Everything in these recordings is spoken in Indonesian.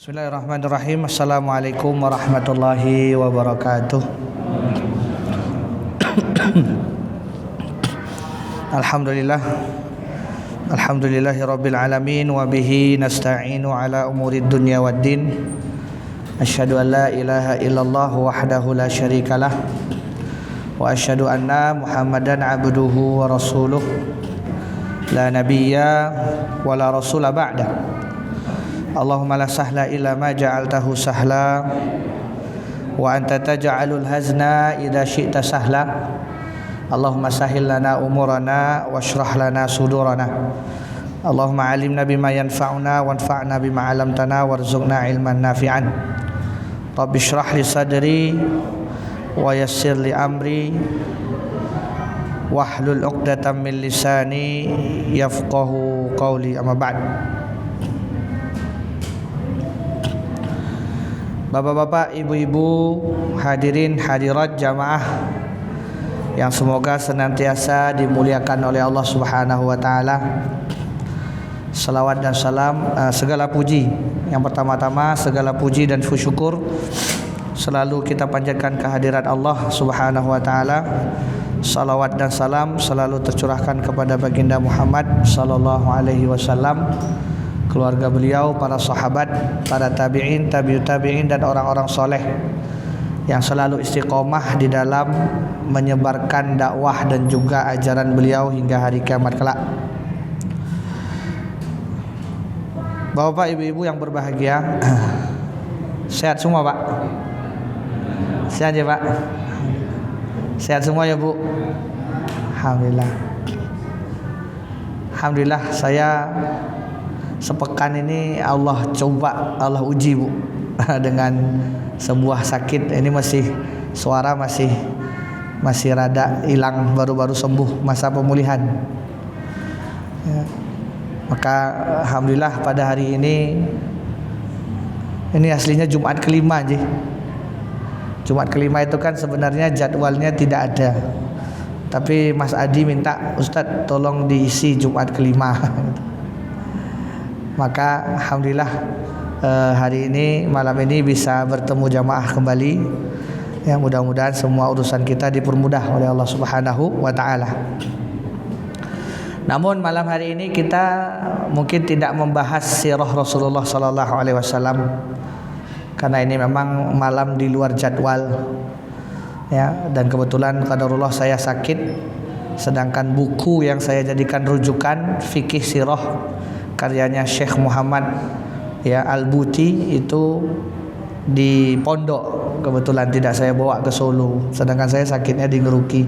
Bismillahirrahmanirrahim. Assalamualaikum warahmatullahi wabarakatuh. Alhamdulillah. Alhamdulillahi rabbil alamin. Wa bihi nasta'inu ala umurid dunya waddin. Asyhadu an la ilaha illallah wahdahu la syarikalah. Wa asyhadu anna Muhammadan abduhu wa rasuluh. La nabiyya wa la rasula ba'da. Allahumma la sahla illa ma ja'altahu sahla wa anta taj'alul hazna idza syi'ta sahla. Allahumma sahhil lana umurana washrah lana sudurana. Allahumma 'allimna bima yanfa'una wanfa'na bima 'allamtana warzuqna ilman nafi'an. Rabbi shrah li sadri wa yassir li amri wahlul 'uqdatam min lisani yafqahu qawli. Amma ba'd. Bapak-bapak, ibu-ibu, hadirin hadirat jamaah yang semoga senantiasa dimuliakan oleh Allah Subhanahu wa taala. Salawat dan salam, segala puji, yang pertama-tama segala puji dan syukur selalu kita panjatkan kehadirat Allah Subhanahu wa taala. Salawat dan salam selalu tercurahkan kepada baginda Muhammad sallallahu alaihi wasallam, keluarga beliau, para sahabat, para tabi'in, tabi'ut tabi'in dan orang-orang soleh yang selalu istiqomah di dalam menyebarkan dakwah dan juga ajaran beliau hingga hari kiamat kelak. Bapak, ibu-ibu yang berbahagia, sehat semua Pak? Sehat ya Pak? Sehat semua ya Bu? Alhamdulillah. Alhamdulillah, saya sepekan ini Allah coba, Allah uji Bu dengan sebuah sakit. Ini masih suara masih rada hilang, baru-baru sembuh, masa pemulihan ya. Maka alhamdulillah pada hari ini aslinya Jumat kelima aja. Jumat kelima itu kan sebenarnya jadwalnya tidak ada, tapi Mas Adi minta, Ustadz tolong diisi Jumat kelima. Maka alhamdulillah hari ini, malam ini bisa bertemu jamaah kembali. Ya, mudah-mudahan semua urusan kita dipermudah oleh Allah Subhanahu wa taala. Namun malam hari ini kita mungkin tidak membahas sirah Rasulullah sallallahu alaihi wasallam karena ini memang malam di luar jadwal. Ya, dan kebetulan qadarullah saya sakit, sedangkan buku yang saya jadikan rujukan fikih sirah karyanya Syekh Muhammad ya Al-Buti itu di pondok, kebetulan tidak saya bawa ke Solo, sedangkan saya sakitnya di Ngeruki.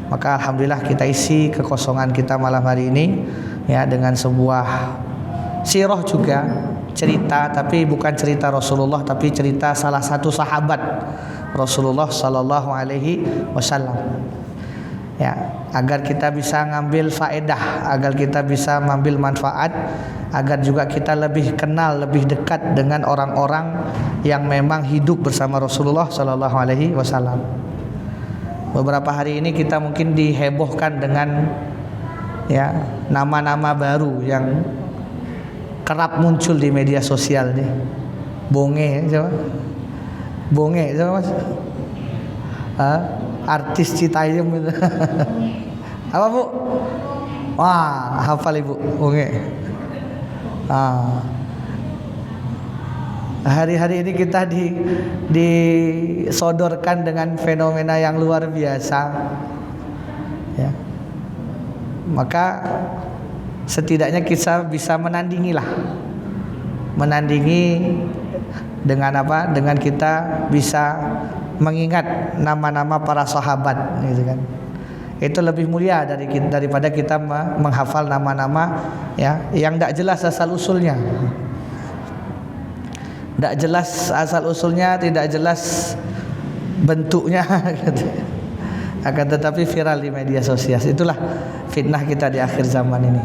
Maka alhamdulillah kita isi kekosongan kita malam hari ini ya dengan sebuah sirah juga, cerita, tapi bukan cerita Rasulullah, tapi cerita salah satu sahabat Rasulullah sallallahu alaihi wasallam. Ya, agar kita bisa ngambil faedah, agar kita bisa mengambil manfaat, agar juga kita lebih kenal, lebih dekat dengan orang-orang yang memang hidup bersama Rasulullah sallallahu alaihi wasallam. Beberapa hari ini kita mungkin dihebohkan dengan ya nama-nama baru yang kerap muncul di media sosial nih. Bonge, coba. Bonge, coba Mas. Artis Citayam itu. Apa Bu? Wah, hafal Ibu Bonge. Hari-hari ini kita disodorkan dengan fenomena yang luar biasa ya. Maka setidaknya kita bisa menandingi dengan apa? Dengan kita bisa mengingat nama-nama para sahabat gitu kan. Itu lebih mulia daripada kita menghafal nama-nama ya yang tidak jelas asal usulnya. Tidak jelas asal usulnya, tidak jelas bentuknya gitu. Akan tetapi viral di media sosial. Itulah fitnah kita di akhir zaman ini.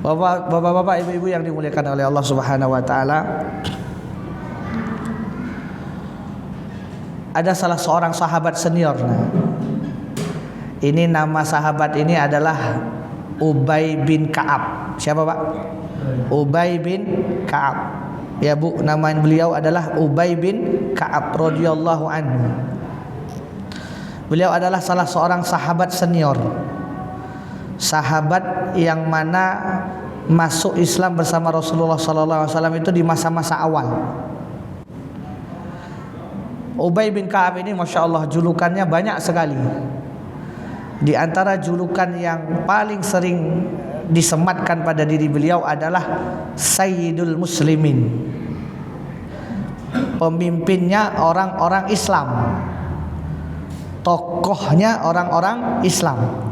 Bapak-bapak, ibu-ibu yang dimuliakan oleh Allah Subhanahu wa taala, ada salah seorang sahabat senior. Ini nama sahabat ini adalah Ubay bin Ka'ab. Siapa Pak? Ubay bin Ka'ab. Ya Bu, nama beliau adalah Ubay bin Ka'ab radhiyallahu anhu. Beliau adalah salah seorang sahabat senior, sahabat yang mana masuk Islam bersama Rasulullah SAW itu di masa-masa awal. Ubay bin Ka'ab ini Masya Allah julukannya banyak sekali. Di antara julukan yang paling sering disematkan pada diri beliau adalah Sayyidul Muslimin, pemimpinnya orang-orang Islam, tokohnya orang-orang Islam.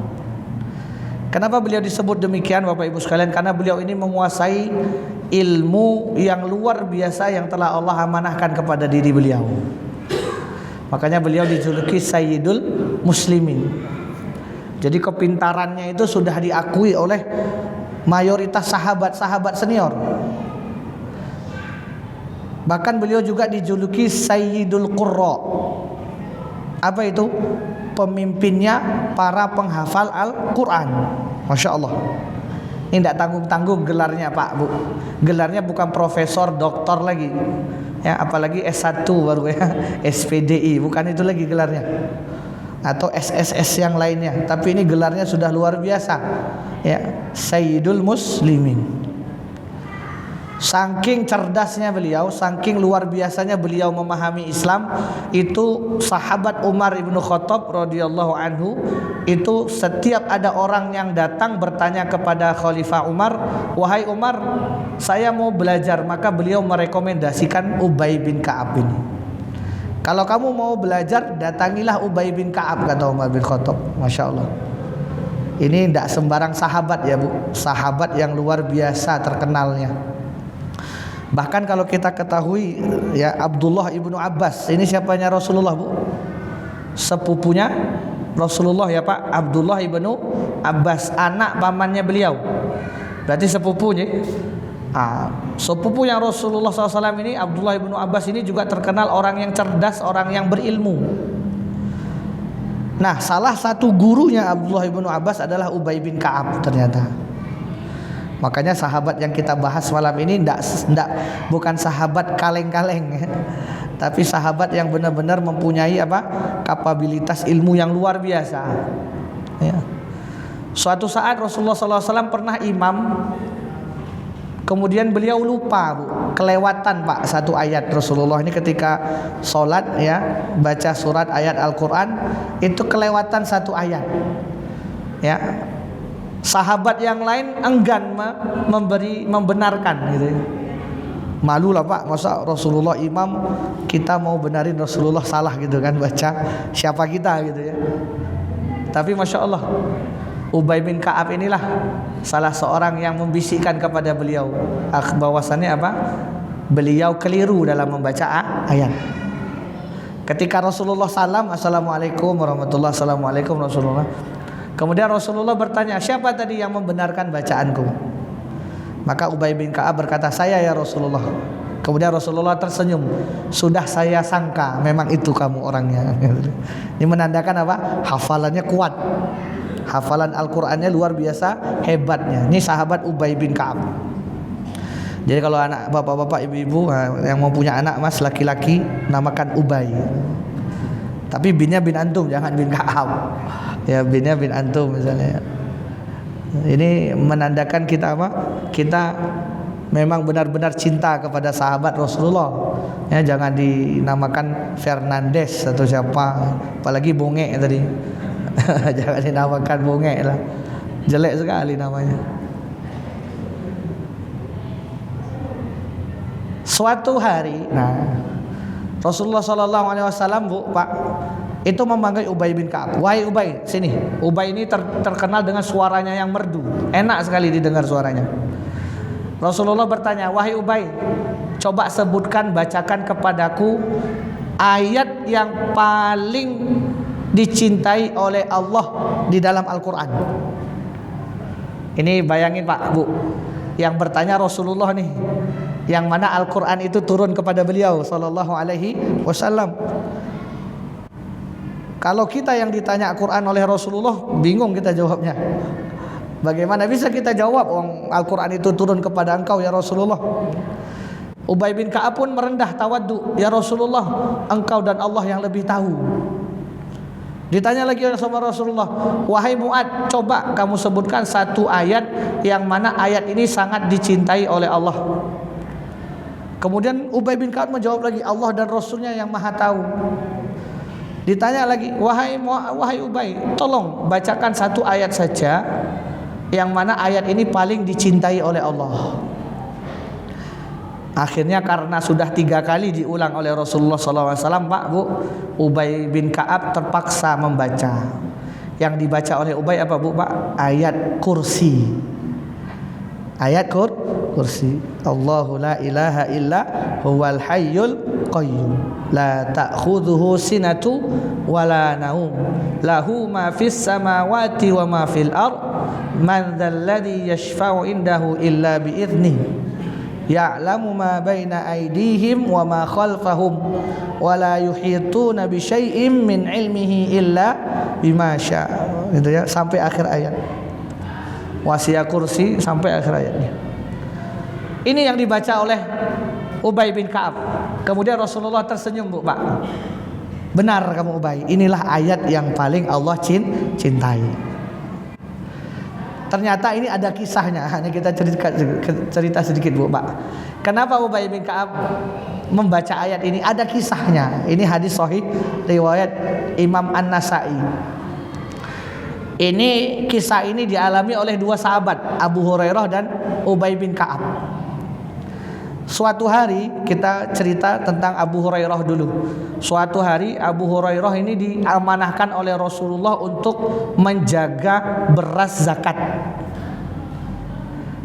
Kenapa beliau disebut demikian Bapak Ibu sekalian? Karena beliau ini menguasai ilmu yang luar biasa yang telah Allah amanahkan kepada diri beliau. Makanya beliau dijuluki Sayyidul Muslimin. Jadi kepintarannya itu sudah diakui oleh mayoritas sahabat-sahabat senior. Bahkan beliau juga dijuluki Sayyidul Qurra. Apa itu? Pemimpinnya para penghafal Al-Quran. Masya Allah. Ini tidak tanggung-tanggung gelarnya Pak Bu. Gelarnya bukan profesor, doktor lagi ya, apalagi S1 baru ya, SPDI, bukan itu lagi gelarnya, atau SSS yang lainnya. Tapi ini gelarnya sudah luar biasa ya, Sayyidul Muslimin. Saking cerdasnya beliau, saking luar biasanya beliau memahami Islam, itu sahabat Umar ibnu Khattab radhiyallahu anhu itu setiap ada orang yang datang bertanya kepada Khalifah Umar, wahai Umar, saya mau belajar, maka beliau merekomendasikan Ubay bin Ka'ab ini. Kalau kamu mau belajar, datangilah Ubay bin Ka'ab, kata Umar bin Khattab. Masya Allah. Ini tidak sembarang sahabat ya Bu, sahabat yang luar biasa terkenalnya. Bahkan kalau kita ketahui ya, Abdullah ibnu Abbas ini siapanya Rasulullah Bu? Sepupunya Rasulullah ya Pak, Abdullah ibnu Abbas, anak pamannya beliau. Berarti sepupunya. Sepupu yang Rasulullah SAW ini, Abdullah ibnu Abbas ini juga terkenal orang yang cerdas, orang yang berilmu. Nah, salah satu gurunya Abdullah ibnu Abbas adalah Ubay bin Ka'ab ternyata. Makanya sahabat yang kita bahas malam ini bukan sahabat kaleng-kaleng ya, tapi sahabat yang benar-benar mempunyai kapabilitas ilmu yang luar biasa ya. Suatu saat Rasulullah SAW pernah imam, kemudian beliau lupa Bu, kelewatan Pak satu ayat. Rasulullah ini ketika sholat ya, baca surat ayat Al-Quran, itu kelewatan satu ayat ya. Sahabat yang lain enggan membenarkan gitu ya. Malu lah Pak, masa Rasulullah imam kita mau benarin Rasulullah salah gitu kan, baca siapa kita gitu ya. Tapi Masya Allah, Ubay bin Ka'ab inilah salah seorang yang membisikkan kepada beliau bahwasannya beliau keliru dalam membaca ayat. Ketika Rasulullah salam, assalamualaikum warahmatullahi wabarakatuh, assalamualaikum Rasulullah. Kemudian Rasulullah bertanya, siapa tadi yang membenarkan bacaanku? Maka Ubay bin Ka'ab berkata, saya ya Rasulullah. Kemudian Rasulullah tersenyum, sudah saya sangka memang itu kamu orangnya. Ini menandakan hafalannya kuat, hafalan Al-Qur'annya luar biasa hebatnya. Ini sahabat Ubay bin Ka'ab. Jadi kalau anak bapak-bapak, ibu-ibu yang mau punya anak mas laki-laki, namakan Ubay. Tapi binnya bin antum, jangan bin Ka'ab. Ya, binnya bin antum misalnya. Ini menandakan kita kita memang benar-benar cinta kepada sahabat Rasulullah. Ya, jangan dinamakan Fernandes atau siapa, apalagi Bonge tadi. Jangan dinamakan Bonge lah. Jelek sekali namanya. Suatu hari, Rasulullah SAW Bu, Pak, itu memanggil Ubay bin Ka'ab. Wahai Ubay, sini. Ubay ini terkenal dengan suaranya yang merdu, enak sekali didengar suaranya. Rasulullah bertanya, wahai Ubay, coba sebutkan, bacakan kepadaku ayat yang paling dicintai oleh Allah di dalam Al-Quran. Ini bayangin Pak, Bu, yang bertanya Rasulullah nih, yang mana Al-Quran itu turun kepada beliau Sallallahu Alaihi Wasallam. Kalau kita yang ditanya Al-Quran oleh Rasulullah, bingung kita jawabnya. Bagaimana bisa kita jawab Al-Quran itu turun kepada engkau ya Rasulullah? Ubay bin Ka'ab pun merendah tawaddu, "Ya Rasulullah, engkau dan Allah yang lebih tahu." Ditanya lagi sama Rasulullah, "Wahai Mu'ad, coba kamu sebutkan satu ayat yang mana ayat ini sangat dicintai oleh Allah." Kemudian Ubay bin Ka'ab menjawab lagi, "Allah dan Rasulnya yang maha tahu." Ditanya lagi, wahai Ubay, tolong bacakan satu ayat saja yang mana ayat ini paling dicintai oleh Allah. Akhirnya karena sudah 3 kali diulang oleh Rasulullah SAW, Pak Bu, Ubay bin Ka'ab terpaksa membaca. Yang dibaca oleh Ubay apa Bu Pak? Ayat kursi. Ayat kursi. Allahu la ilaha illa huwal hayyul qayyum la ta'khudhuhu sinatu wala naum lahu ma fis samawati wa ma fil ard man dzal ladzi yashfa'u indahu illa bi idzni ya'lamu ma baina aydihim wa ma khalfahum wa la yuhituna bi syai'in min ilmihi illa bima syaa. Gitu ya, sampai akhir ayat. Wasi'a kursi sampai akhir ayatnya. Ini yang dibaca oleh Ubay bin Ka'ab. Kemudian Rasulullah tersenyum, Bu, Pak. Benar kamu Ubay, inilah ayat yang paling Allah cintai. Ternyata ini ada kisahnya. Hanya kita cerita sedikit Bu Pak. Kenapa Ubay bin Ka'ab membaca ayat ini? Ada kisahnya. Ini hadis sahih riwayat Imam An-Nasa'i. Ini kisah ini dialami oleh 2 sahabat, Abu Hurairah dan Ubay bin Ka'ab. Suatu hari kita cerita tentang Abu Hurairah dulu. Suatu hari Abu Hurairah ini diamanahkan oleh Rasulullah untuk menjaga beras zakat.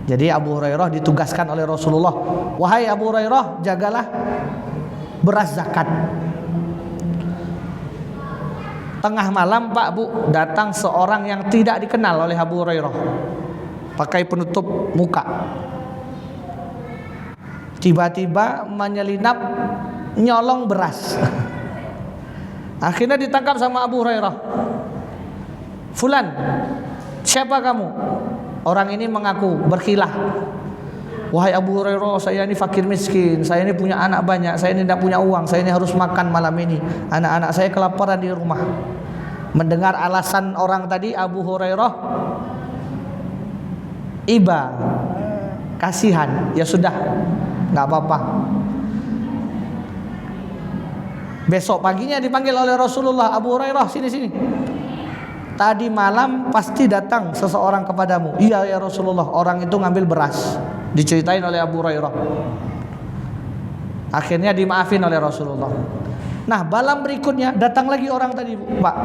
Jadi Abu Hurairah ditugaskan oleh Rasulullah, "Wahai Abu Hurairah, jagalah beras zakat." Tengah malam Pak Bu, datang seorang yang tidak dikenal oleh Abu Hurairah, pakai penutup muka. Tiba-tiba menyelinap nyolong beras. Akhirnya ditangkap sama Abu Hurairah. "Fulan, siapa kamu?" Orang ini mengaku berkilah, "Wahai Abu Hurairah, saya ini fakir miskin, saya ini punya anak banyak, saya ini tidak punya uang, saya ini harus makan malam ini, anak-anak saya kelaparan di rumah." Mendengar alasan orang tadi, Abu Hurairah iba, kasihan, ya sudah, nggak apa-apa. Besok paginya dipanggil oleh Rasulullah, "Abu Hurairah, sini. Tadi malam pasti datang seseorang kepadamu." "Iya ya Rasulullah, orang itu ngambil beras." Diceritain oleh Abu Hurairah. Akhirnya dimaafin oleh Rasulullah. Nah, malam berikutnya datang lagi orang tadi Pak,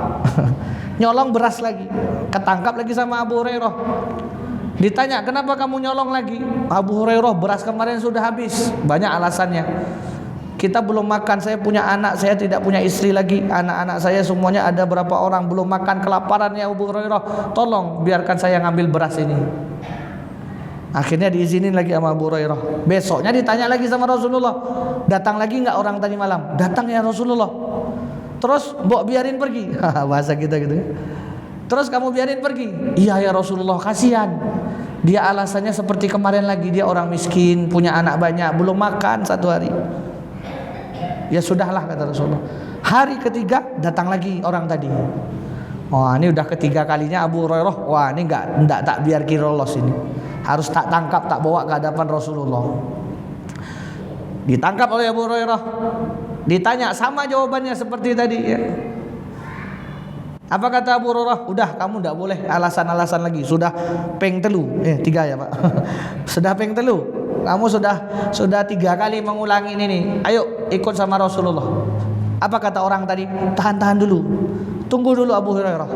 nyolong beras lagi, ketangkap lagi sama Abu Hurairah. Ditanya, "Kenapa kamu nyolong lagi?" "Abu Hurairah, beras kemarin sudah habis." Banyak alasannya. "Kita belum makan, saya punya anak, saya tidak punya istri lagi. Anak-anak saya semuanya ada berapa orang belum makan, kelaparan ya Abu Hurairah. Tolong biarkan saya ngambil beras ini." Akhirnya diizinin lagi sama Abu Hurairah. Besoknya ditanya lagi sama Rasulullah, "Datang lagi enggak orang tadi malam?" "Datang ya Rasulullah." "Terus mbok biarin pergi?" Bahasa kita gitu ya. "Terus kamu biarin pergi?" "Iya ya Rasulullah, kasihan. Dia alasannya seperti kemarin lagi, dia orang miskin, punya anak banyak, belum makan 1 hari." "Ya sudahlah," kata Rasulullah. Hari ketiga datang lagi orang tadi. Wah, ini udah ketiga kalinya Abu Hurairah, wah ini enggak tak biar lolos ini. Harus tak tangkap, tak bawa ke hadapan Rasulullah. Ditangkap oleh Abu Hurairah. Ditanya sama jawabannya seperti tadi ya. Apa kata Abu Hurairah? "Udah, kamu tidak boleh alasan-alasan lagi. Sudah peng telu." 3 ya Pak. Sudah peng telu. Kamu sudah 3 kali mengulangi ini. Ayo ikut sama Rasulullah. Apa kata orang tadi? "Tahan dulu. Tunggu dulu Abu Hurairah.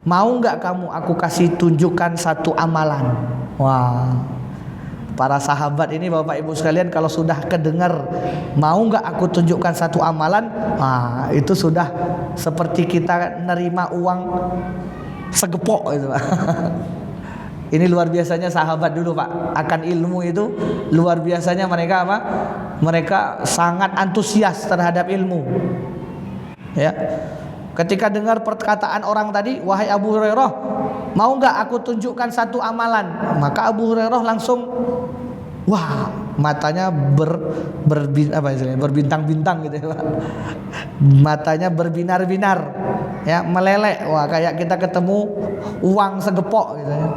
Mau nggak kamu aku kasih tunjukkan satu amalan?" Wah, para sahabat ini Bapak Ibu sekalian, kalau sudah kedengar "mau nggak aku tunjukkan satu amalan", itu sudah seperti kita nerima uang segepok itu Pak. Ini luar biasanya sahabat dulu Pak, akan ilmu itu luar biasanya mereka apa? Mereka sangat antusias terhadap ilmu. Ya. Ketika dengar perkataan orang tadi, "Wahai Abu Hurairah, mau nggak aku tunjukkan satu amalan?" Maka Abu Hurairah langsung, wah, matanya berbintang-bintang gitu ya Pak. Matanya berbinar-binar, ya, meleleh. Wah, kayak kita ketemu uang segepok gitu ya.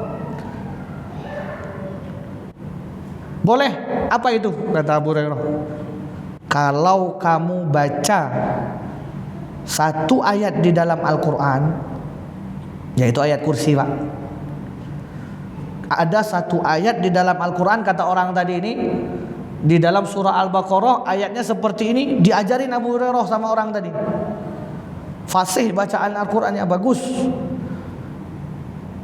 Boleh, apa itu? Kata Abu Hurairah, kalau kamu baca satu ayat di dalam Al-Quran, yaitu ayat kursi Pak. Ada satu ayat di dalam Al-Quran, kata orang tadi ini, di dalam surah Al-Baqarah ayatnya seperti ini, diajarin Abu Hurairah sama orang tadi. Fasih bacaan Al-Qurannya, bagus.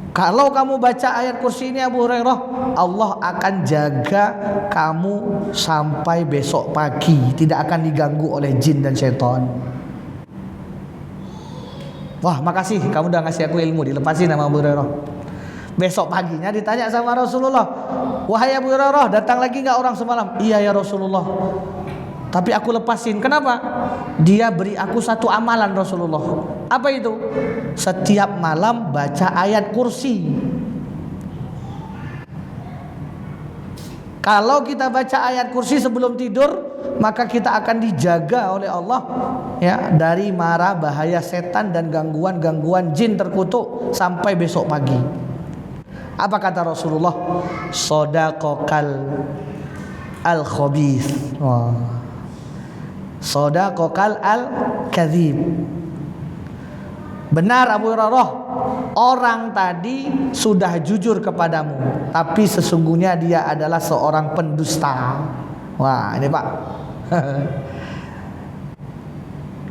Kalau kamu baca ayat kursi ini Abu Hurairah, Allah akan jaga kamu sampai besok pagi, tidak akan diganggu oleh jin dan syaitan. Wah, makasih kamu udah ngasih aku ilmu, dilepasin sama Abu Hurairah. Besok paginya ditanya sama Rasulullah, wahai Abu Hurairah, datang lagi nggak orang semalam? Iya ya Rasulullah, tapi aku lepasin. Kenapa? Dia beri aku satu amalan Rasulullah. Apa itu? Setiap malam baca ayat kursi. Kalau kita baca ayat kursi sebelum tidur, maka kita akan dijaga oleh Allah, ya, dari mara bahaya setan dan gangguan-gangguan jin terkutuk sampai besok pagi. Apa kata Rasulullah? Sodaqokal al-khabith, sodaqokal al-kadhib. Benar Abu Hurairah, orang tadi sudah jujur kepadamu, tapi sesungguhnya dia adalah seorang pendusta. Wah, ini Pak.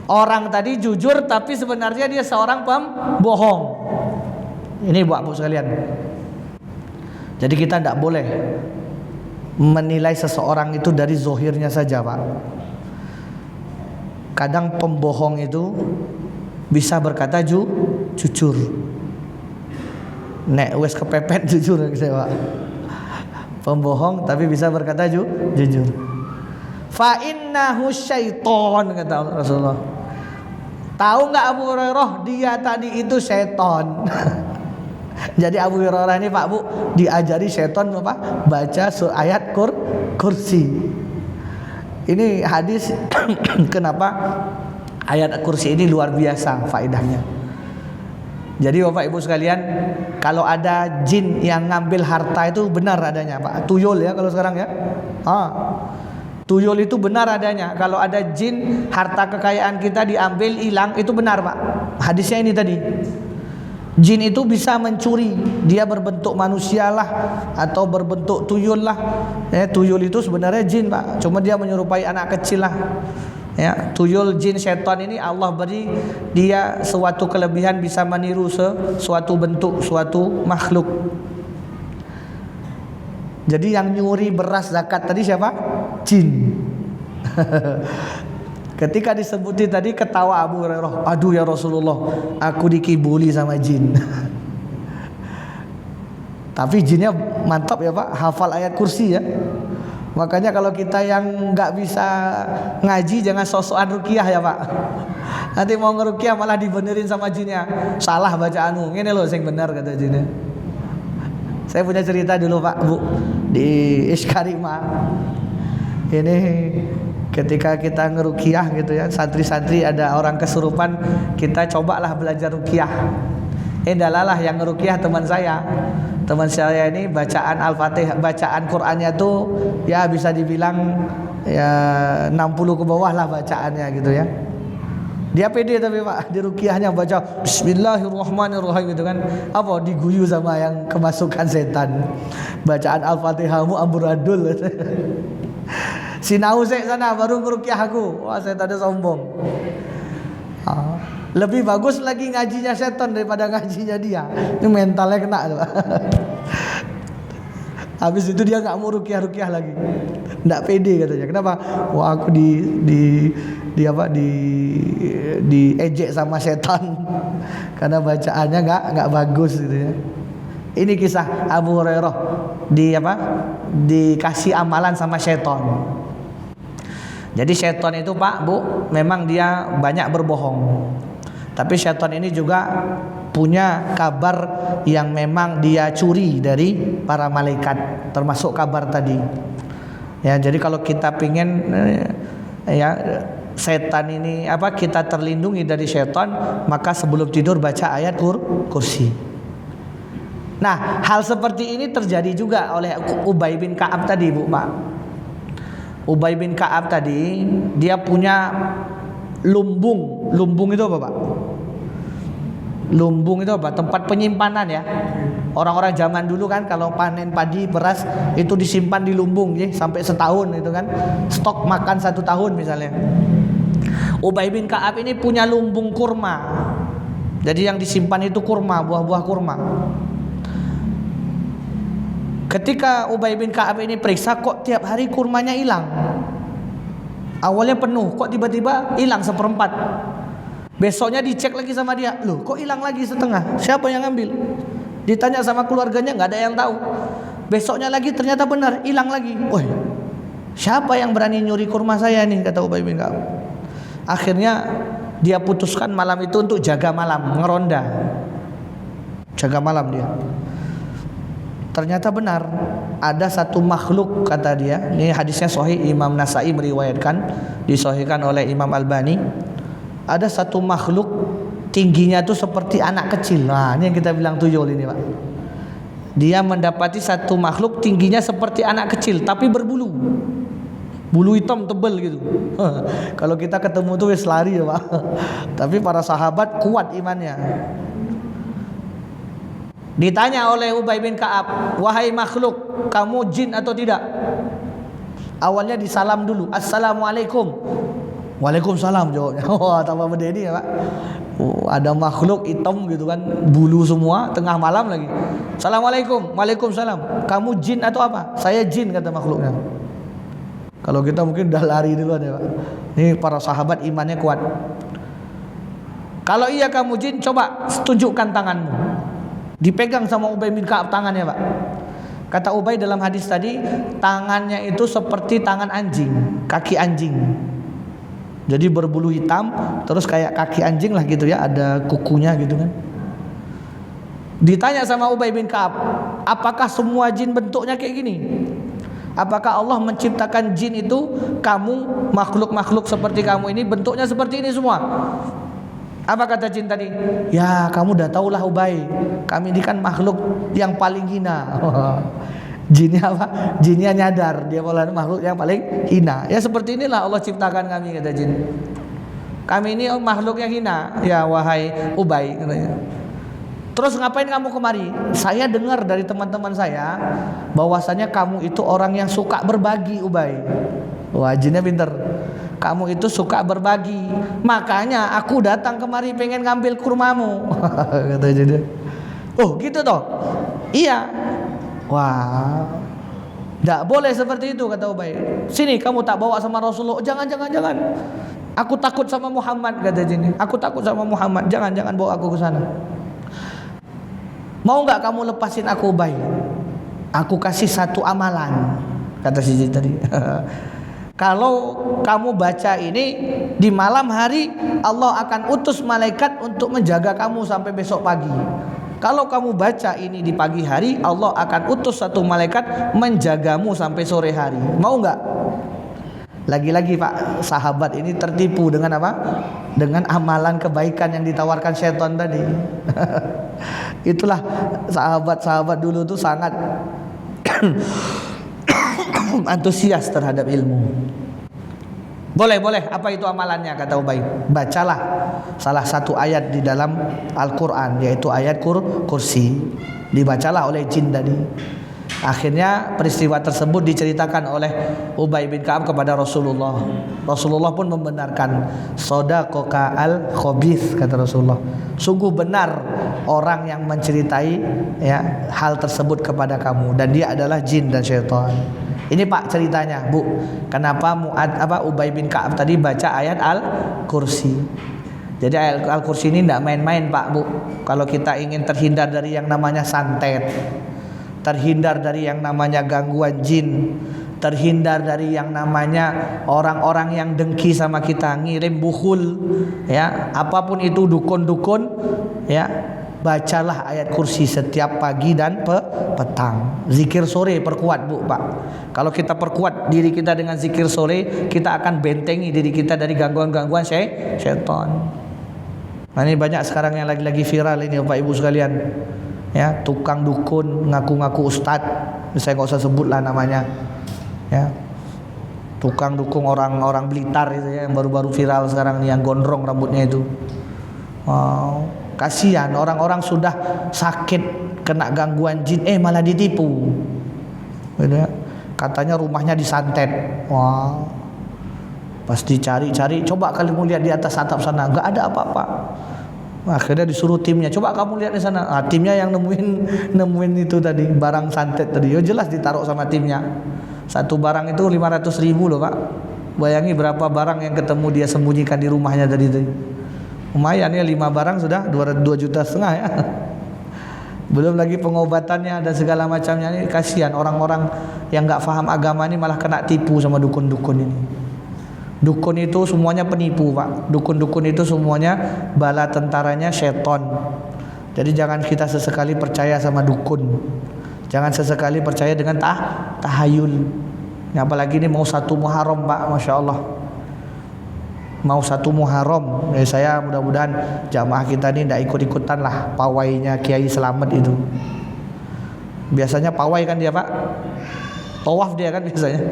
Orang tadi jujur, tapi sebenarnya dia seorang pembohong. Ini Bapak-Ibu sekalian. Jadi kita tidak boleh menilai seseorang itu dari zohirnya saja Pak. Kadang pembohong itu bisa berkata jujur. Nek wes kepepet jujur gitu Pak. Pembohong tapi bisa berkata jujur. Fa innahu syaiton, kata Rasulullah. Tahu nggak Abu Hurairah, dia tadi itu seton. Jadi Abu Hurairah ini Pak Bu diajari seton apa? Baca ayat kursi. Ini hadis kenapa ayat kursi ini luar biasa faedahnya. Jadi Bapak Ibu sekalian, kalau ada jin yang ngambil harta itu benar adanya Pak. Tuyul ya kalau sekarang ya. Tuyul itu benar adanya. Kalau ada jin harta kekayaan kita diambil hilang, itu benar Pak. Hadisnya ini tadi. Jin itu bisa mencuri, dia berbentuk manusia lah atau berbentuk tuyul lah. Tuyul itu sebenarnya jin Pak, cuma dia menyerupai anak kecil lah. Ya, tuyul, jin, setan ini Allah beri dia suatu kelebihan, bisa meniru suatu bentuk, suatu makhluk. Jadi yang nyuri beras zakat tadi siapa? Jin. Ketika disebutin tadi ketawa Abu Hurairah, aduh ya Rasulullah, aku dikibuli sama jin. Tapi jinnya mantap ya Pak, hafal ayat kursi ya. Makanya kalau kita yang nggak bisa ngaji, jangan sok-sokan ruqyah ya Pak. Nanti mau ngeruqyah malah dibenerin sama jinnya. Salah bacaanmu, ini loh yang benar kata jinnya. Saya punya cerita dulu Pak Bu di Iskarima. Ini ketika kita ngeruqyah gitu ya, santri-santri ada orang kesurupan, kita cobalah belajar ruqyah. Dalalah yang ngeruqyah teman saya. Teman saya ini bacaan Al-Fatihah, bacaan Qur'annya tuh ya bisa dibilang ya 60 ke bawah lah bacaannya gitu ya. Dia pede tapi Pak, di ruqyahnya baca Bismillahirrahmanirrahim gitu kan. Apa diguyu sama yang kemasukan setan. Bacaan Al-Fatihahmu amburadul. Sinau sek sana baru ngeruqyah aku. Wah, setannya sombong. Lebih bagus lagi ngajinya setan daripada ngajinya dia. Ini mentalnya kena tuh. Habis itu dia nggak mau ruqyah lagi. Nggak pede katanya. Kenapa? Wah, aku diejek sama setan karena bacaannya nggak bagus gitu ya. Ini kisah Abu Hurairah dikasih amalan sama setan. Jadi setan itu Pak Bu memang dia banyak berbohong. Tapi syaitan ini juga punya kabar yang memang dia curi dari para malaikat, termasuk kabar tadi. Ya, jadi kalau kita pingin ya setan ini kita terlindungi dari setan, maka sebelum tidur baca ayat kursi. Nah, hal seperti ini terjadi juga oleh Ubay bin Ka'ab tadi, Bu, Pak. Ubay bin Ka'ab tadi dia punya lumbung. Lumbung itu apa, Pak? Lumbung itu apa? Tempat penyimpanan ya. Orang-orang zaman dulu kan kalau panen padi, beras itu disimpan di lumbung ya, sampai setahun itu kan. Stok makan 1 tahun misalnya. Ubay bin Ka'ab ini punya lumbung kurma. Jadi yang disimpan itu kurma, buah-buah kurma. Ketika Ubay bin Ka'ab ini periksa, kok tiap hari kurmanya hilang. Awalnya penuh, kok tiba-tiba hilang 1/4. Besoknya dicek lagi sama dia, loh kok hilang lagi setengah? Siapa yang ngambil? Ditanya sama keluarganya, nggak ada yang tahu. Besoknya lagi ternyata benar, hilang lagi. Woi, siapa yang berani nyuri kurma saya nih, kata Ubay bin Ka'ab. Akhirnya dia putuskan malam itu untuk jaga malam, ngeronda. Jaga malam dia. Ternyata benar, ada satu makhluk, kata dia. Ini hadisnya sahih, Imam Nasai meriwayatkan, disahihkan oleh Imam Albani. Ada satu makhluk tingginya tuh seperti anak kecil. Nah, ini yang kita bilang tuyul ini, Pak. Dia mendapati satu makhluk tingginya seperti anak kecil tapi berbulu. Bulu hitam tebal gitu. Kalau kita ketemu tuh wis lari ya, Pak. Tapi para sahabat kuat imannya. Ditanya oleh Ubay bin Ka'ab, "Wahai makhluk, kamu jin atau tidak?" Awalnya disalam dulu, "Assalamualaikum." "Waalaikumsalam," jawabnya. Wah, tambah berdeni ya, Pak. Ada makhluk hitam gitu kan, bulu semua, tengah malam lagi. "Assalamualaikum." "Waalaikumsalam." "Kamu jin atau apa?" "Saya jin," kata makhluknya. Kalau kita mungkin udah lari duluan ya, Pak. Ini para sahabat imannya kuat. "Kalau iya kamu jin, coba tunjukkan tanganmu." Dipegang sama Ubay bin Ka'ab tangannya, Pak. Kata Ubay dalam hadis tadi, tangannya itu seperti tangan anjing, kaki anjing. Jadi berbulu hitam, terus kayak kaki anjing lah gitu ya, ada kukunya gitu kan. Ditanya sama Ubay bin Ka'ab, "Apakah semua jin bentuknya kayak gini? Apakah Allah menciptakan jin itu, kamu makhluk-makhluk seperti kamu ini bentuknya seperti ini semua?" Apa kata jin tadi? "Ya, kamu dah tahulah Ubay, kami ini kan makhluk yang paling hina." Jinnya apa? Jinnya nyadar dia makhluk yang paling hina. Ya seperti inilah Allah ciptakan kami, kata jin. Kami ini makhluk yang hina, ya wahai Ubay, katanya. "Terus ngapain kamu kemari?" "Saya dengar dari teman-teman saya bahwasanya kamu itu orang yang suka berbagi, Ubay." Wah, jinnya pinter. "Kamu itu suka berbagi, makanya aku datang kemari pengen ngambil kurmamu." Kata jinnya. "Oh gitu toh?" "Iya." "Wah, tidak boleh seperti itu," kata Ubay. "Sini, kamu tak bawa sama Rasulullah." "Jangan. Aku takut sama Muhammad," kata jinnya. "Aku takut sama Muhammad. Jangan bawa aku ke sana." "Mau nggak kamu lepasin aku, Ubay? Aku kasih satu amalan," kata si jin tadi. "Kalau kamu baca ini di malam hari, Allah akan utus malaikat untuk menjaga kamu sampai besok pagi. Kalau kamu baca ini di pagi hari, Allah akan utus satu malaikat menjagamu sampai sore hari. Mau nggak?" Lagi-lagi Pak, sahabat ini tertipu dengan apa? Dengan amalan kebaikan yang ditawarkan syaitan tadi. Itulah sahabat-sahabat dulu tuh sangat antusias terhadap ilmu. Boleh, apa itu amalannya, kata Ubay? "Bacalah salah satu ayat di dalam Al-Quran, yaitu ayat kursi." Dibacalah oleh jin tadi. Akhirnya peristiwa tersebut diceritakan oleh Ubay bin Ka'ab kepada Rasulullah. Rasulullah pun membenarkan. "Shadaqaka al-khabith," kata Rasulullah. Sungguh benar orang yang menceritai ya hal tersebut kepada kamu, dan dia adalah jin dan syaitan. Ini Pak ceritanya, Bu. Kenapa Ubay bin Ka'ab tadi baca ayat Al-Kursi. Jadi ayat Al-Kursi ini tidak main-main, Pak, Bu. Kalau kita ingin terhindar dari yang namanya santet, terhindar dari yang namanya gangguan jin, terhindar dari yang namanya orang-orang yang dengki sama kita, ngirim bukhul, ya, apapun itu, dukun-dukun, ya, bacalah ayat kursi setiap pagi dan petang. Zikir sore perkuat Bu, Pak. Kalau kita perkuat diri kita dengan zikir sore, kita akan bentengi diri kita dari gangguan-gangguan syaitan. Nah, ini banyak sekarang yang lagi-lagi viral ini Bapak Ibu sekalian. Ya, tukang dukun ngaku-ngaku ustad, saya nggak usah sebut lah namanya. Ya, tukang dukun orang-orang Blitar itu ya, yang baru-baru viral sekarang yang gondrong rambutnya itu. Wow, kasihan orang-orang sudah sakit kena gangguan jin, malah ditipu. Gitu ya. Katanya rumahnya disantet. Wow, pas dicari-cari, coba kamu lihat di atas atap sana, nggak ada apa-apa. Akhirnya disuruh timnya, coba kamu lihat di sana. Timnya yang nemuin itu tadi barang santet tadi. Oh, jelas ditaruh sama timnya. Satu barang itu 500.000 loh Pak. Bayangi berapa barang yang ketemu dia sembunyikan di rumahnya tadi. Lumayan ya, 5 barang sudah 2,5 juta ya. Belum lagi pengobatannya dan segala macamnya. Ini kasihan orang-orang yang nggak paham agama ini malah kena tipu sama dukun-dukun ini. Dukun itu semuanya penipu Pak. Dukun-dukun itu semuanya bala tentaranya seton. Jadi jangan kita sesekali percaya sama dukun. Jangan sesekali percaya dengan tahayul. Apalagi ini mau 1 Muharram Pak, Masya Allah. Mau 1 Muharram, saya mudah-mudahan jamaah kita ini tidak ikut-ikutan lah pawainya Kiai Selamet itu. Biasanya pawai kan dia Pak, tawaf dia kan biasanya,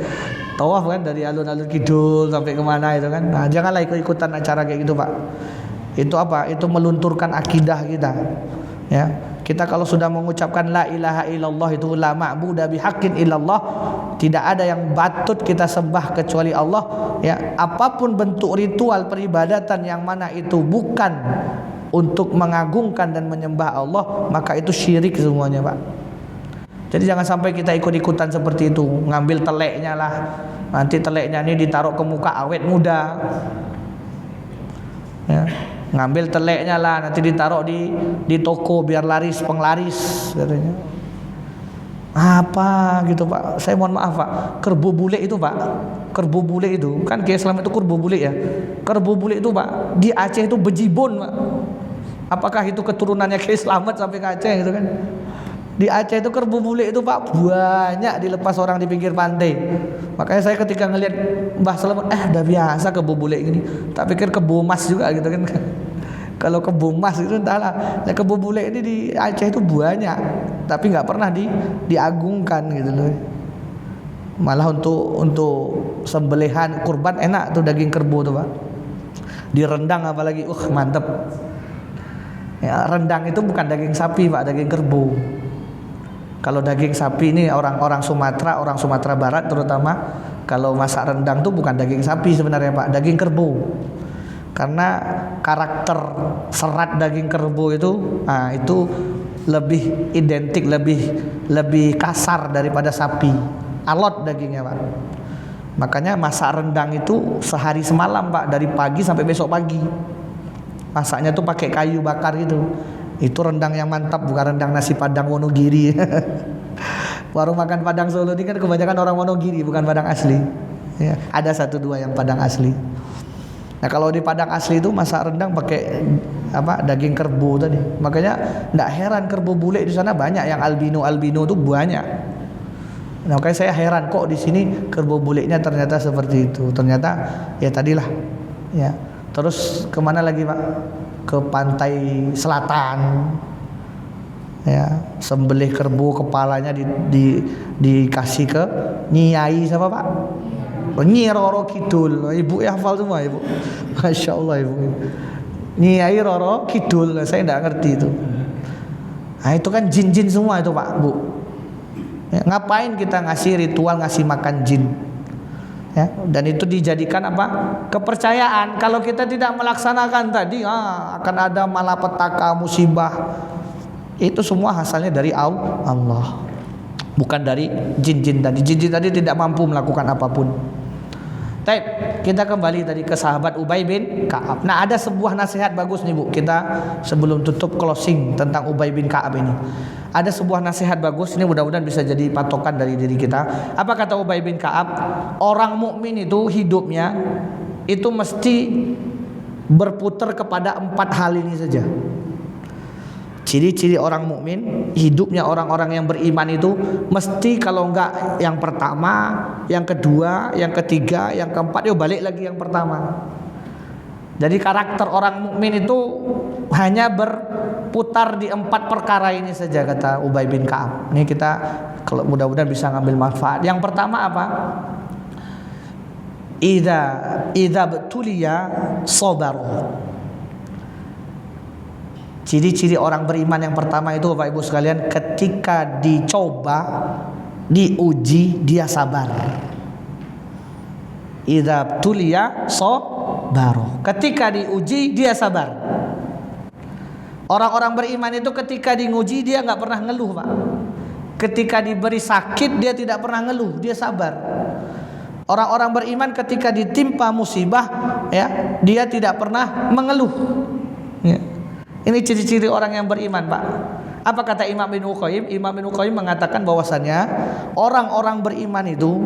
tawaf kan dari alun-alun kidul sampai kemana itu kan. Nah, janganlah ikut-ikutan acara kayak gitu Pak. Itu apa? Itu melunturkan akidah kita. Ya, kita kalau sudah mengucapkan la ilaha illallah itu la ma'budu bihaqqin illallah, tidak ada yang patut kita sembah kecuali Allah. Ya, apapun bentuk ritual peribadatan yang mana itu bukan untuk mengagungkan dan menyembah Allah, maka itu syirik semuanya Pak. Jadi jangan sampai kita ikut-ikutan seperti itu, ngambil teleknya lah. Nanti teleknya ini ditaruh ke muka awet muda. Ya, ngambil teleknya lah, nanti ditaruh di toko biar laris penglaris katanya. Apa gitu Pak? Saya mohon maaf Pak, kerbau bule itu Pak, kerbau bule itu kan Kiai Selamat itu kerbau bule ya. Kerbau bule itu Pak di Aceh itu bejibun Pak. Apakah itu keturunannya Kiai Selamat sampai ke Aceh gitu kan? Di Aceh itu kerbau bule itu Pak banyak dilepas orang di pinggir pantai. Makanya saya ketika ngelihat Mbah Selamat, udah biasa kerbau bule ini, tak pikir kebo emas juga gitu kan. Kalau kebo emas itu entahlah. Nah, kebo bule ini di Aceh itu banyak, tapi nggak pernah diagungkan gitu loh. Malah untuk sembelihan kurban enak tuh daging kerbau tuh Pak. Direndang apalagi, mantep. Ya, rendang itu bukan daging sapi Pak, daging kerbau. Kalau daging sapi ini orang-orang Sumatera Barat terutama, kalau masak rendang tuh bukan daging sapi sebenarnya Pak, daging kerbau. Karena karakter serat daging kerbau itu lebih identik, lebih kasar daripada sapi. Alot dagingnya Pak. Makanya masak rendang itu sehari semalam Pak, dari pagi sampai besok pagi. Masaknya tuh pakai kayu bakar gitu. Itu rendang yang mantap, bukan rendang nasi Padang Wonogiri. Warung makan Padang Solo ini kan kebanyakan orang Wonogiri, bukan Padang asli. Ya, ada 1-2 yang Padang asli. Nah, kalau di Padang asli itu masak rendang pakai daging kerbau tadi. Makanya tidak heran kerbau bule di sana banyak yang albino itu banyak. Nah, makanya saya heran kok di sini kerbau bulenya ternyata seperti itu. Ternyata ya tadilah. Ya. Terus kemana lagi Pak? Ke pantai selatan. Ya, sembelih kerbau kepalanya dikasih ke Nyai siapa Pak? Nyi Roro Kidul. Ibu ya hafal semua Ibu. Masya Allah Ibu. Nyai Roro Kidul, saya tidak ngerti itu. Nah, itu kan jin-jin semua itu Pak Bu. Ya, ngapain kita ngasih ritual ngasih makan jin? Ya, dan itu dijadikan kepercayaan. Kalau kita tidak melaksanakan tadi akan ada malapetaka, musibah. Itu semua hasilnya dari Allah, bukan dari jin-jin tadi. Jin-jin tadi tidak mampu melakukan apapun. Baik, kita kembali tadi ke sahabat Ubay bin Ka'ab. Nah, ada sebuah nasihat bagus nih Bu, kita sebelum tutup closing tentang Ubay bin Ka'ab ini. Ada sebuah nasihat bagus, ini mudah-mudahan bisa jadi patokan dari diri kita. Apa kata Ubay bin Ka'ab? Orang mukmin itu hidupnya itu mesti berputar kepada 4 hal ini saja. Ciri-ciri orang mukmin, hidupnya orang-orang yang beriman itu mesti kalau enggak yang pertama, yang kedua, yang ketiga, yang keempat, balik lagi yang pertama. Jadi karakter orang mukmin itu hanya berputar di 4 perkara ini saja, kata Ubay bin Ka'ab. Ini kita kalau mudah-mudahan bisa ngambil manfaat. Yang pertama apa? Idza betuliya sabaru. Ciri-ciri orang beriman yang pertama itu Bapak Ibu sekalian, ketika dicoba, diuji, dia sabar. Idza tuliya sabaru. Ketika diuji dia sabar. Orang-orang beriman itu ketika diuji dia enggak pernah ngeluh, Pak. Ketika diberi sakit dia tidak pernah ngeluh, dia sabar. Orang-orang beriman ketika ditimpa musibah, ya, dia tidak pernah mengeluh. Ya. Ini ciri-ciri orang yang beriman, Pak. Apa kata Imam bin Uqayyim? Imam bin Uqayyim mengatakan bahwasannya orang-orang beriman itu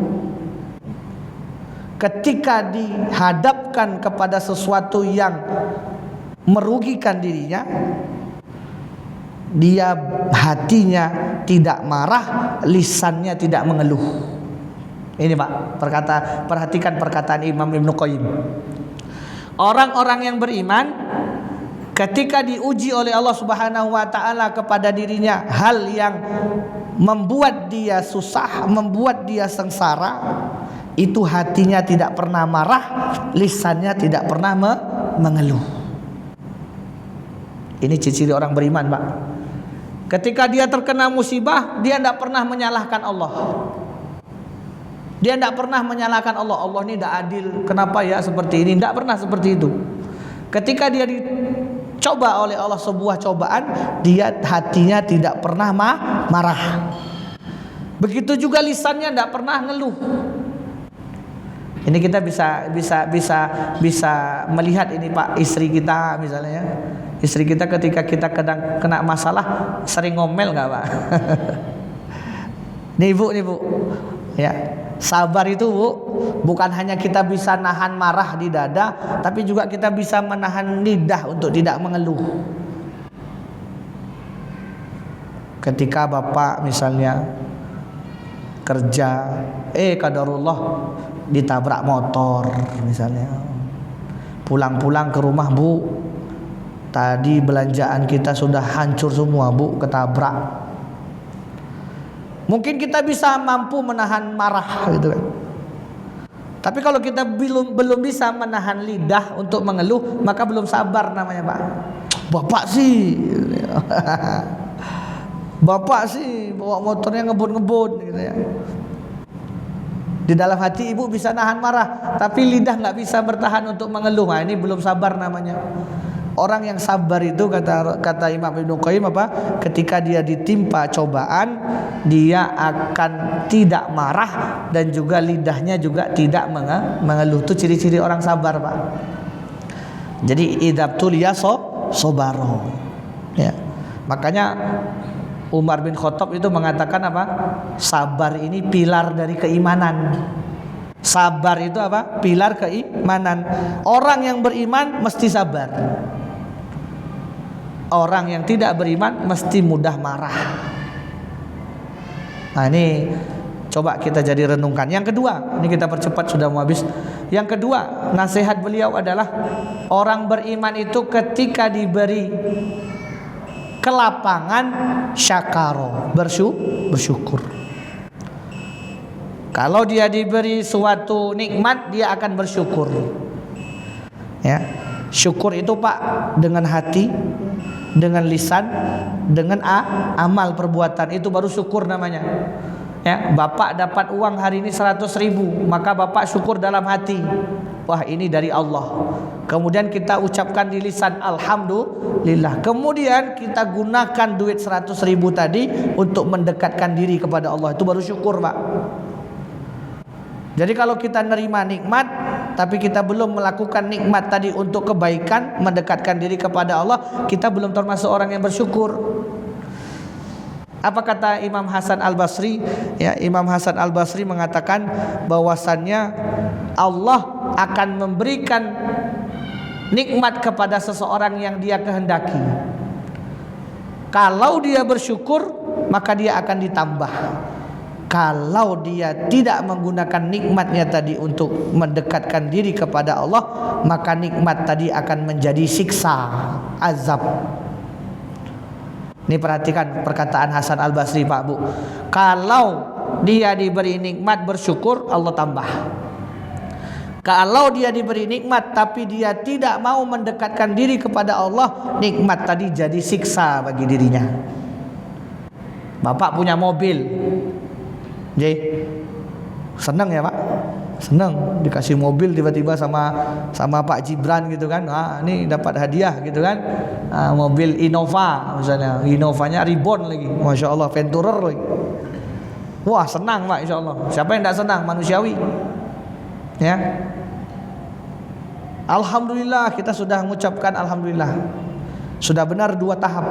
ketika dihadapkan kepada sesuatu yang merugikan dirinya, dia hatinya tidak marah, lisannya tidak mengeluh. Ini Pak, perhatikan perkataan Imam Ibnu Qayyim. Orang-orang yang beriman ketika diuji oleh Allah Subhanahu wa taala kepada dirinya hal yang membuat dia susah, membuat dia sengsara, itu hatinya tidak pernah marah, lisannya tidak pernah mengeluh. Ini ciri-ciri orang beriman, Pak. Ketika dia terkena musibah, dia tidak pernah menyalahkan Allah. Dia tidak pernah menyalahkan Allah. Allah ini tidak adil, kenapa ya seperti ini? Tidak pernah seperti itu. Ketika dia dicoba oleh Allah sebuah cobaan, dia hatinya tidak pernah marah. Begitu juga lisannya tidak pernah ngeluh. Ini kita bisa melihat ini Pak, istri kita misalnya ya. Istri kita ketika kita kena masalah sering ngomel nggak Pak? Nih Bu. Ya, sabar itu Bu, bukan hanya kita bisa nahan marah di dada, tapi juga kita bisa menahan lidah untuk tidak mengeluh. Ketika Bapak misalnya kerja, qadarullah ditabrak motor misalnya. Pulang-pulang ke rumah, Bu, tadi belanjaan kita sudah hancur semua Bu, ketabrak. Mungkin kita bisa mampu menahan marah gitu kan. Tapi kalau kita belum bisa menahan lidah untuk mengeluh, maka belum sabar namanya Pak. Bapak sih bawa motornya ngebut gitu ya. Di dalam hati ibu bisa nahan marah, tapi lidah nggak bisa bertahan untuk mengeluh. Nah, ini belum sabar namanya. Orang yang sabar itu kata Imam Ibnu Qayyim apa? Ketika dia ditimpa cobaan, dia akan tidak marah dan juga lidahnya juga tidak mengeluh. Itu ciri-ciri orang sabar, Pak. Jadi idabtul yasobaro. Ya. Makanya Umar bin Khattab itu mengatakan apa? Sabar ini pilar dari keimanan. Sabar itu apa? Pilar keimanan. Orang yang beriman mesti sabar. Orang yang tidak beriman mesti mudah marah. Nah ini coba kita jadi renungkan. Yang kedua, ini kita percepat sudah mau habis. Yang kedua, nasihat beliau adalah orang beriman itu ketika diberi kelapangan syakaro, bersyukur. Kalau dia diberi suatu nikmat, dia akan bersyukur. Ya, syukur itu Pak dengan hati, dengan lisan, dengan amal perbuatan, itu baru syukur namanya. Ya, Bapak dapat uang hari ini 100.000, maka Bapak syukur dalam hati. Wah, ini dari Allah. Kemudian kita ucapkan di lisan alhamdulillah. Kemudian kita gunakan duit 100.000 tadi untuk mendekatkan diri kepada Allah. Itu baru syukur, Pak. Jadi kalau kita nerima nikmat tapi kita belum melakukan nikmat tadi untuk kebaikan, mendekatkan diri kepada Allah, kita belum termasuk orang yang bersyukur. Apa kata Imam Hasan Al-Basri? Ya, Imam Hasan Al-Basri mengatakan bahwasannya Allah akan memberikan nikmat kepada seseorang yang dia kehendaki. Kalau dia bersyukur, maka dia akan ditambah. Kalau dia tidak menggunakan nikmatnya tadi untuk mendekatkan diri kepada Allah, maka nikmat tadi akan menjadi siksa, azab. Ini perhatikan perkataan Hasan Al-Basri, Pak Bu. Kalau dia diberi nikmat bersyukur, Allah tambah. Kalau dia diberi nikmat tapi dia tidak mau mendekatkan diri kepada Allah, nikmat tadi jadi siksa bagi dirinya. Bapak punya mobil, senang ya Pak? Senang dikasih mobil tiba-tiba sama Pak Gibran gitu kan. Ini dapat hadiah gitu kan. Mobil Innova misalnya. Innovanya Ribbon lagi. Masya Allah, Venturer lagi. Wah, senang Pak, insya Allah. Siapa yang tidak senang? Manusiawi. Ya. Alhamdulillah, kita sudah mengucapkan alhamdulillah. Sudah benar 2 tahap.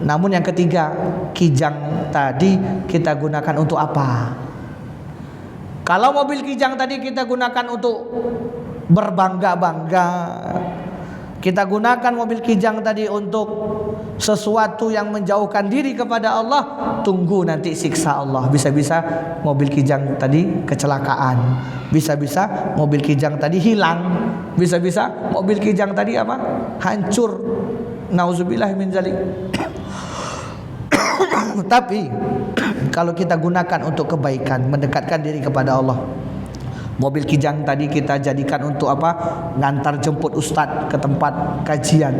Namun yang ketiga, kijang tadi kita gunakan untuk apa? Kalau mobil kijang tadi kita gunakan untuk berbangga-bangga, kita gunakan mobil kijang tadi untuk sesuatu yang menjauhkan diri kepada Allah, tunggu nanti siksa Allah. Bisa-bisa mobil kijang tadi kecelakaan, bisa-bisa mobil kijang tadi hilang, bisa-bisa mobil kijang tadi apa? Hancur. Nauzubillah min dzalik. Tapi kalau kita gunakan untuk kebaikan, mendekatkan diri kepada Allah, mobil kijang tadi kita jadikan untuk apa? Ngantar jemput ustadz ke tempat kajian.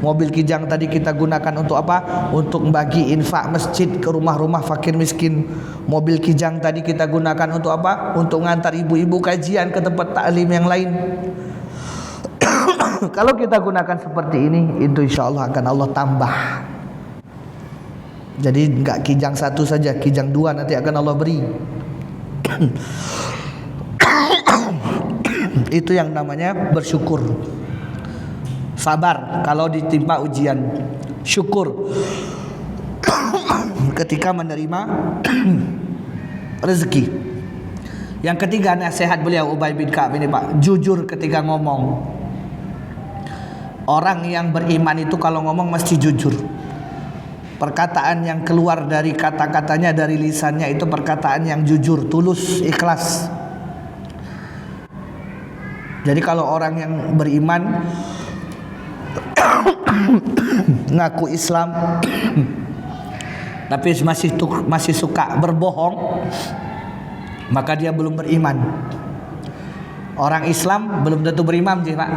Mobil kijang tadi kita gunakan untuk apa? Untuk membagi infak masjid ke rumah-rumah fakir miskin. Mobil kijang tadi kita gunakan untuk apa? Untuk ngantar ibu-ibu kajian ke tempat taklim yang lain. Kalau kita gunakan seperti ini, itu insya Allah akan Allah tambah. Jadi enggak kijang 1 saja, kijang 2 nanti akan Allah beri. Itu yang namanya bersyukur. Sabar kalau ditimpa ujian, syukur ketika menerima rezeki. Yang ketiga, nasihat beliau Ubay bin Ka'ab ini Pak, jujur ketika ngomong. Orang yang beriman itu kalau ngomong mesti jujur. Perkataan yang keluar dari kata-katanya, dari lisannya itu perkataan yang jujur, tulus, ikhlas. Jadi kalau orang yang beriman ngaku Islam tapi masih suka berbohong, maka dia belum beriman. Orang Islam belum tentu beriman, Pak.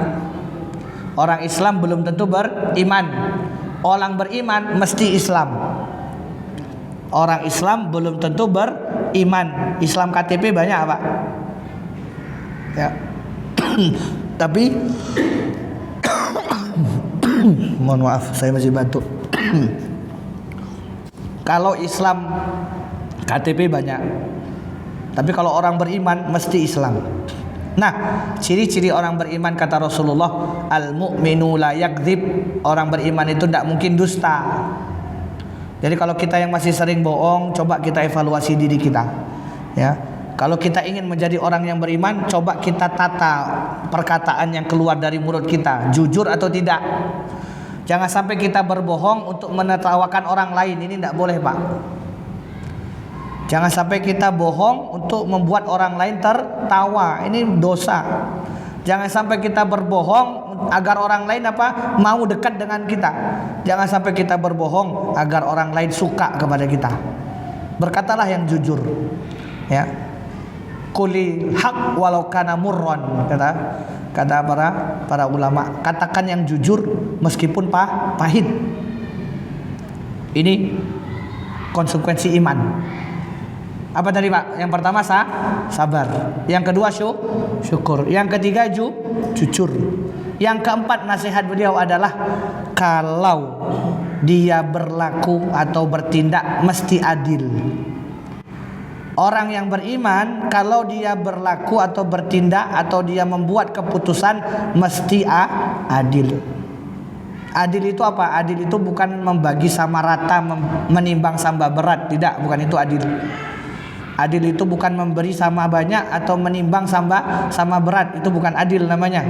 Orang Islam belum tentu beriman. Orang beriman mesti Islam. Orang Islam belum tentu beriman. Islam KTP banyak Pak. Ya. Tapi mohon maaf, saya masih batuk. Kalau Islam KTP banyak, tapi kalau orang beriman mesti Islam. Nah, ciri-ciri orang beriman kata Rasulullah, al-mu'minu la yakdzib. Orang beriman itu tidak mungkin dusta. Jadi kalau kita yang masih sering bohong, coba kita evaluasi diri kita. Ya. Kalau kita ingin menjadi orang yang beriman, coba kita tata perkataan yang keluar dari mulut kita, jujur atau tidak. Jangan sampai kita berbohong untuk menertawakan orang lain. Ini tidak boleh Pak. Jangan sampai kita bohong untuk membuat orang lain tertawa. Ini dosa. Jangan sampai kita berbohong agar orang lain apa? Mau dekat dengan kita. Jangan sampai kita berbohong agar orang lain suka kepada kita. Berkatalah yang jujur. Ya. Qulil haq walau kana murran, kata para ulama. Katakan yang jujur meskipun pahit. Ini konsekuensi iman. Apa tadi Pak? Yang pertama sabar. Yang kedua syukur. Yang ketiga jujur. Yang keempat nasihat beliau adalah kalau dia berlaku atau bertindak mesti adil. Orang yang beriman kalau dia berlaku atau bertindak atau dia membuat keputusan mesti adil. Adil itu apa? Adil itu bukan membagi sama rata, menimbang sama berat. Tidak, bukan itu adil. Adil itu bukan memberi sama banyak atau menimbang sama berat. Itu bukan adil namanya.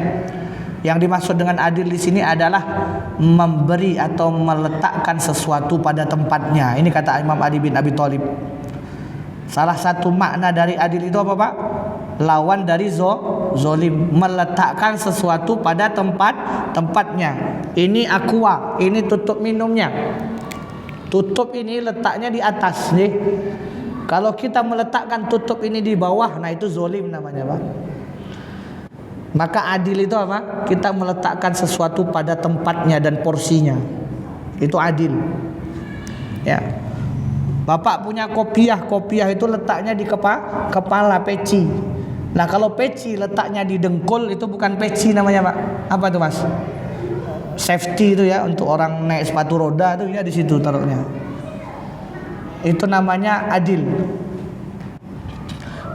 Yang dimaksud dengan adil di sini adalah memberi atau meletakkan sesuatu pada tempatnya. Ini kata Imam Ali bin Abi Thalib. Salah satu makna dari adil itu apa, Pak? Lawan dari zolim, meletakkan sesuatu pada tempatnya. Ini aqua, ini tutup minumnya. Tutup ini letaknya di atas nih. Kalau kita meletakkan tutup ini di bawah, nah itu zolim namanya, Pak. Maka adil itu apa? Kita meletakkan sesuatu pada tempatnya dan porsinya. Itu adil. Ya. Bapak punya kopiah itu letaknya di kepala peci. Nah, kalau peci letaknya di dengkul itu bukan peci namanya, Pak. Apa itu, Mas? Safety itu ya, untuk orang naik sepatu roda itu ya di situ taruhnya. Itu namanya adil.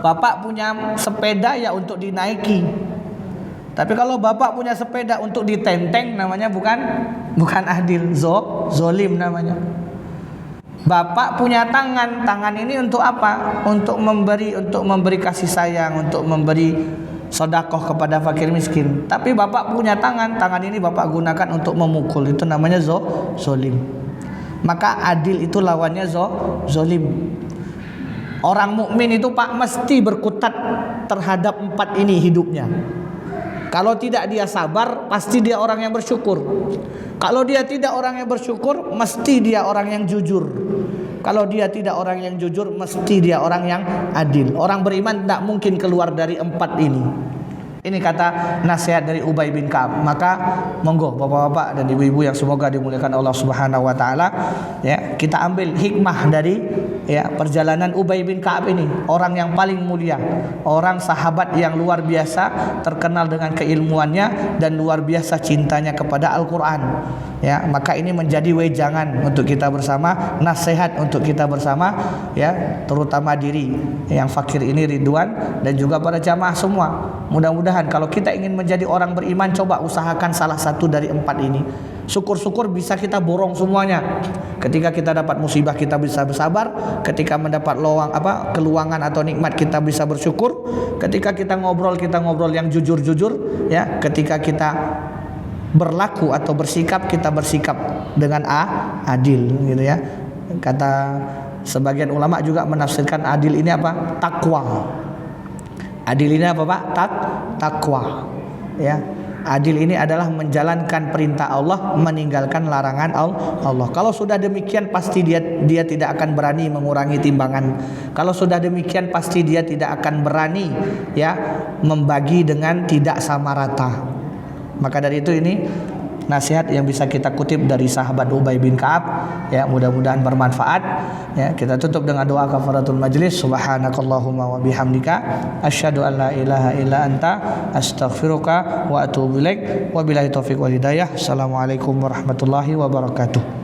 Bapak punya sepeda ya untuk dinaiki. Tapi kalau bapak punya sepeda untuk ditenteng, namanya bukan adil, zolim namanya. Bapak punya tangan ini untuk apa? Untuk memberi kasih sayang, untuk memberi sedekah kepada fakir miskin. Tapi bapak punya tangan ini bapak gunakan untuk memukul, itu namanya zolim. Maka adil itu lawannya zolim. Orang mukmin itu, Pak, mesti berkutat terhadap 4 ini hidupnya. Kalau tidak dia sabar, pasti dia orang yang bersyukur. Kalau dia tidak orang yang bersyukur, mesti dia orang yang jujur. Kalau dia tidak orang yang jujur, mesti dia orang yang adil. Orang beriman tidak mungkin keluar dari 4 ini. Ini kata nasihat dari Ubay bin Ka'ab. Maka monggo bapak-bapak dan ibu-ibu yang semoga dimuliakan Allah Subhanahu wa taala, ya, kita ambil hikmah dari perjalanan Ubay bin Ka'ab ini, orang yang paling mulia, orang sahabat yang luar biasa, terkenal dengan keilmuannya dan luar biasa cintanya kepada Al-Qur'an. Ya, maka ini menjadi wejangan untuk kita bersama, nasihat untuk kita bersama, ya, terutama diri yang fakir ini Ridwan dan juga para jamaah semua. Mudah-mudahan kalau kita ingin menjadi orang beriman, coba usahakan salah satu dari 4 ini. Syukur-syukur bisa kita borong semuanya. Ketika kita dapat musibah kita bisa bersabar, ketika mendapat keluangan atau nikmat kita bisa bersyukur, ketika kita ngobrol yang jujur-jujur, ya, ketika kita berlaku atau bersikap, kita bersikap dengan adil, gitu ya. Kata sebagian ulama juga menafsirkan adil ini apa? Takwa. Adil ini apa, Pak? Takwa. Ya. Adil ini adalah menjalankan perintah Allah, meninggalkan larangan Allah. Kalau sudah demikian pasti dia tidak akan berani mengurangi timbangan. Kalau sudah demikian pasti dia tidak akan berani, ya, membagi dengan tidak sama rata. Maka dari itu ini nasihat yang bisa kita kutip dari sahabat Ubay bin Ka'ab, ya, mudah-mudahan bermanfaat. Ya, kita tutup dengan doa kafaratul majlis. Subhanakallahumma wa bihamdika asyhadu an la ilaha illa anta astaghfiruka wa atubu ilaik. Wabillahi taufik wal hidayah. Assalamualaikum warahmatullahi wabarakatuh.